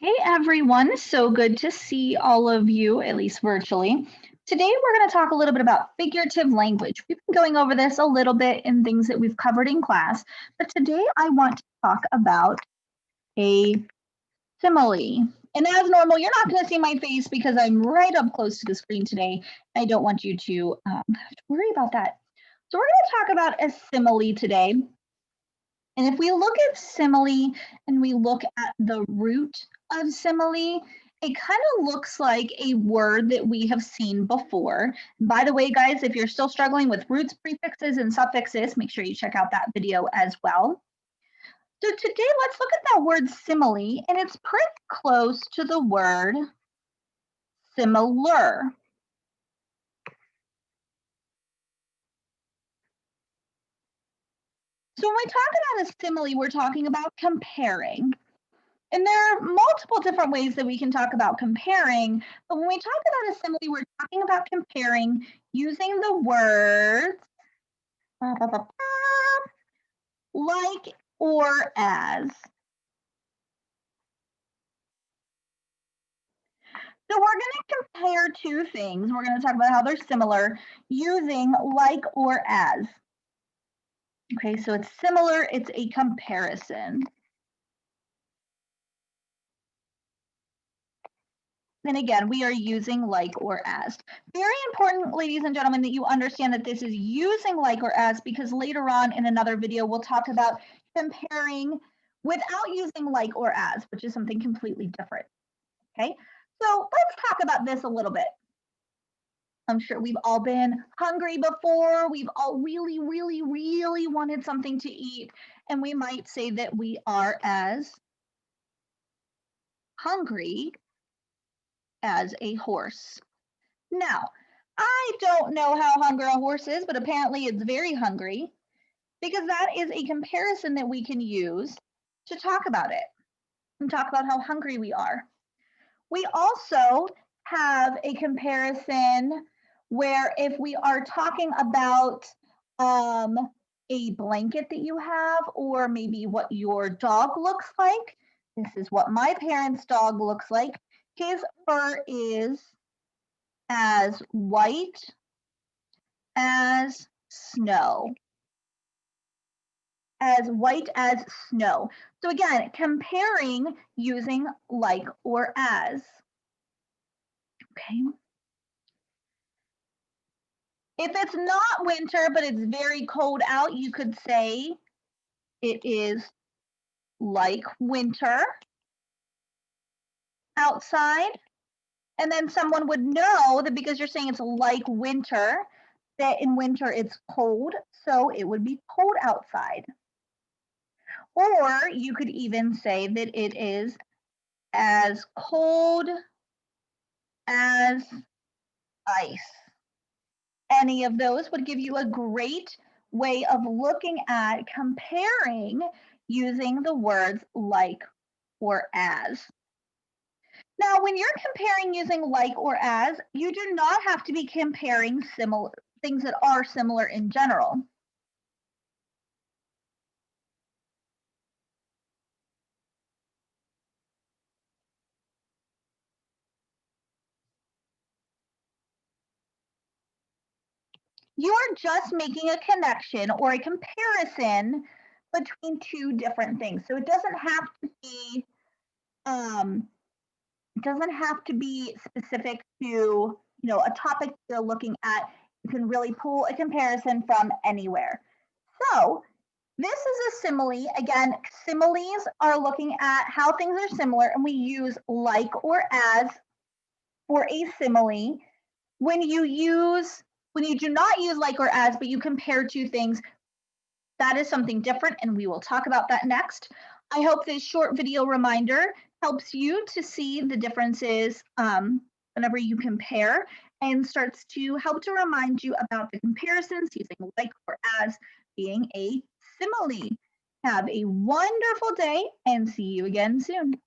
Hey everyone, so good to see all of you, at least virtually. Today we're going to talk a little bit about figurative language. We've been going over this a little bit in things that we've covered in class, but today I want to talk about a simile. And as normal, you're not going to see my face because I'm right up close to the screen today. I don't want you to have to worry about that. So we're going to talk about a simile today. And if we look at simile and we look at the root of simile, it kind of looks like a word that we have seen before. By the way, guys, if you're still struggling with roots, prefixes, and suffixes, make sure you check out that video as well. So today, let's look at that word simile, and it's pretty close to the word similar. So when we talk about a simile, we're talking about comparing. And there are multiple different ways that we can talk about comparing, but when we talk about a simile, we're talking about comparing using the words like or as. So we're going to compare two things. We're going to talk about how they're similar using like or as. Okay, so it's similar, it's a comparison. And again, we are using like or as. Very important, ladies and gentlemen, that you understand that this is using like or as, because later on in another video, we'll talk about comparing without using like or as, which is something completely different. Okay, so let's talk about this a little bit. I'm sure we've all been hungry before. We've all really, really, really wanted something to eat. And we might say that we are as hungry as a horse. Now, I don't know how hungry a horse is, but apparently it's very hungry, because that is a comparison that we can use to talk about it and talk about how hungry we are. We also have a comparison where if we are talking about a blanket that you have, or maybe what your dog looks like. This is what my parents' dog looks like. His fur is as white as snow. As white as snow. So again, comparing using like or as. Okay. If it's not winter, but it's very cold out, you could say it is like winter outside. And then someone would know that because you're saying it's like winter, that in winter it's cold, so it would be cold outside. Or you could even say that it is as cold as ice. Any of those would give you a great way of looking at comparing using the words like or as. Now, when you're comparing using like or as, you do not have to be comparing similar things that are similar in general. You're just making a connection or a comparison between two different things. So it doesn't have to be specific to a topic you're looking at. You can really pull a comparison from anywhere. So this is a simile. Again, similes are looking at how things are similar, and we use like or as for a simile. When you do not use like or as, but you compare two things, that is something different, and we will talk about that next. I hope this short video reminder helps you to see the differences whenever you compare, and starts to help to remind you about the comparisons using like or as being a simile. Have a wonderful day and see you again soon.